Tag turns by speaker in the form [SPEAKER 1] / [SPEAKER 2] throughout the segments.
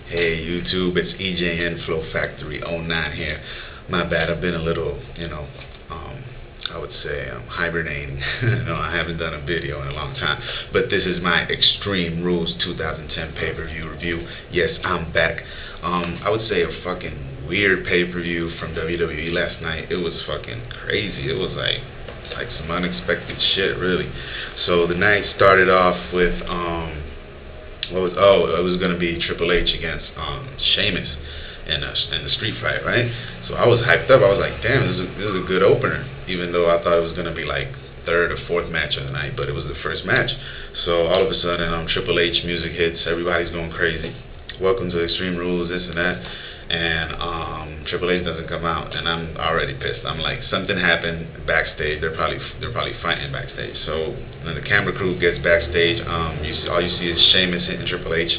[SPEAKER 1] Hey YouTube, it's EJN Flow Factory '09 here. My bad, I've been a little, I would say hibernating. I haven't done a video in a long time. But this is my Extreme Rules 2010 pay-per-view review. Yes, I'm back. I would say a fucking weird pay-per-view from WWE last night. It was fucking crazy. It was like some unexpected shit, really. So the night started off with it was gonna be Triple H against Sheamus in the street fight, right? So I was hyped up. I was like, damn, this is a good opener, even though I thought it was gonna be like third or fourth match of the night, but it was the first match. So all of a sudden, Triple H music hits, everybody's going crazy. Welcome to Extreme Rules, this and that, and Triple H doesn't come out, and I'm already pissed. I'm like, something happened backstage. They're probably fighting backstage. So when the camera crew gets backstage, all you see is Sheamus hitting Triple H,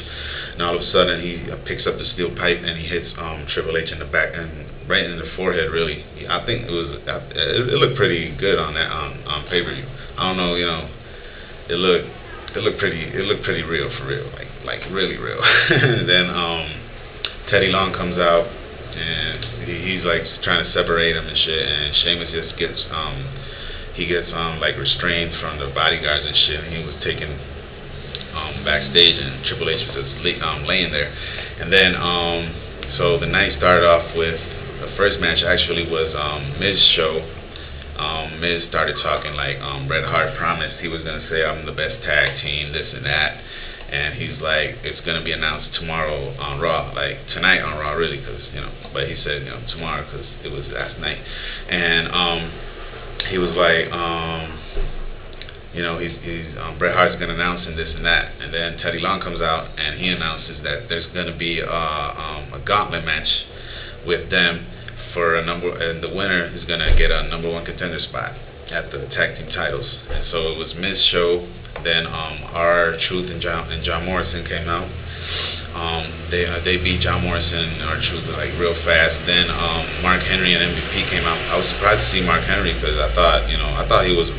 [SPEAKER 1] and all of a sudden he picks up the steel pipe and he hits Triple H in the back and right in the forehead. Really, I think it looked pretty good on that on pay-per-view. I don't know, it looked pretty real, for real, like really real. Then Teddy Long comes out and he's like trying to separate him and shit, and Sheamus just gets like restrained from the bodyguards and shit, and he was taken backstage, and Triple H was just laying there. And then so the night started off with the first match actually was Miz's show. Miz started talking like Bret Hart promised he was gonna say, I'm the best tag team, this and that. And he's like, it's going to be announced tomorrow on Raw, like tonight on Raw, really, because, but he said, tomorrow because it was last night. And he was like, Bret Hart's going to announce and this and that. And then Teddy Long comes out and he announces that there's going to be a gauntlet match with them for a number, and the winner is going to get a #1 contender spot at the tag team titles. And so it was Miz's show. Then R-Truth and John Morrison came out. They beat John Morrison and R-Truth like real fast. Then Mark Henry and MVP came out. I was surprised to see Mark Henry because I thought he was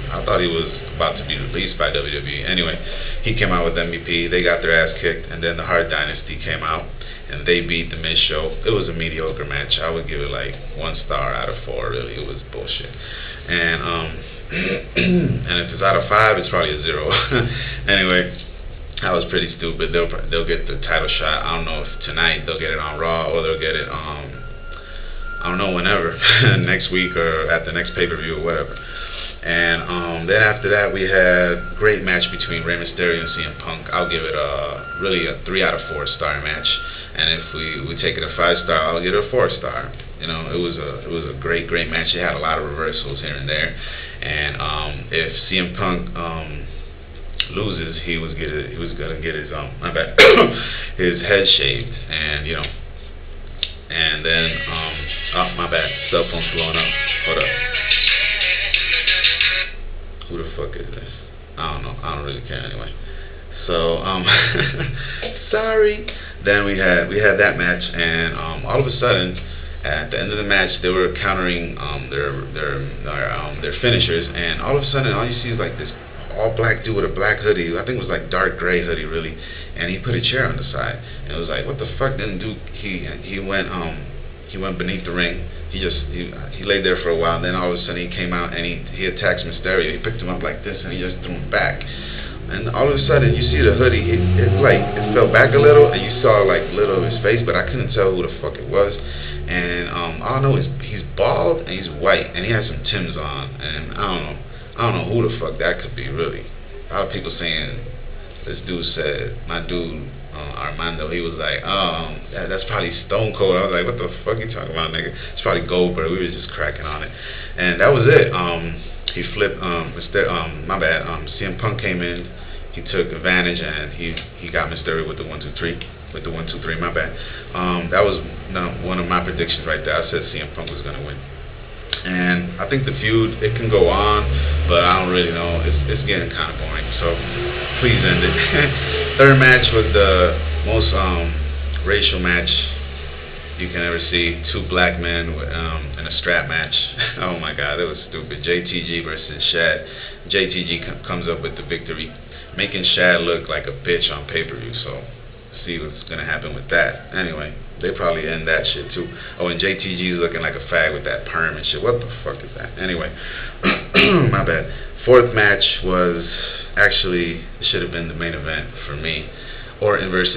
[SPEAKER 1] about to be released by WWE. Anyway, he came out with MVP. They got their ass kicked, and then the Hart Dynasty came out and they beat the Miz show. It was a mediocre match. I would give it like 1 star out of 4. Really, it was bullshit. And and if it's out of 5, it's probably a 0. Anyway, that was pretty stupid. They'll get the title shot. I don't know if tonight they'll get it on Raw or they'll get it I don't know, whenever next week or at the next pay-per-view or whatever. And then after that we had a great match between Rey Mysterio and CM Punk. I'll give it really a 3 out of 4 star match. And if we take it a 5 star, I'll give it a 4 star. It was a great match. It had a lot of reversals here and there. And if CM Punk loses, he was gonna get his his head shaved, and and then oh my bad, cell phone's blowing up. Hold up. Who the fuck is this? I don't know. I don't really care anyway. So sorry. Then we had that match, and all of a sudden, at the end of the match, they were countering their finishers, and all of a sudden, all you see is like this all black dude with a black hoodie. I think it was like dark gray hoodie, really, and he put a chair on the side, and it was like, what the fuck? Didn't do he went beneath the ring. He laid there for a while, and then all of a sudden he came out and he attacks Mysterio. He picked him up like this, and he just threw him back. And all of a sudden, you see the hoodie, it fell back a little, and you saw like little of his face, but I couldn't tell who the fuck it was. And all I know is he's bald and he's white, and he has some Timbs on, and I don't know who the fuck that could be, really. A lot of people saying this dude said, my dude Armando, he was like, that's probably Stone Cold. I was like, what the fuck you talking about, nigga? It's probably Goldberg. We were just cracking on it, and that was it. He flipped. My bad. CM Punk came in. He took advantage, and he got Mysterio with the 1, 2, 3. With the 1, 2, 3. My bad. That was one of my predictions right there. I said CM Punk was gonna win. And I think the feud, it can go on, but I don't really know. It's getting kind of boring. So please end it. Third match was the most racial match you can ever see. 2 black men in a strap match. Oh my God, it was stupid. JTG versus Shad. JTG comes up with the victory, making Shad look like a bitch on pay-per-view. So see what's gonna happen with that. Anyway, they probably end that shit too. Oh, and JTG's looking like a fag with that perm and shit. What the fuck is that? Anyway, my bad. Fourth match was actually, it should have been the main event for me, Orton versus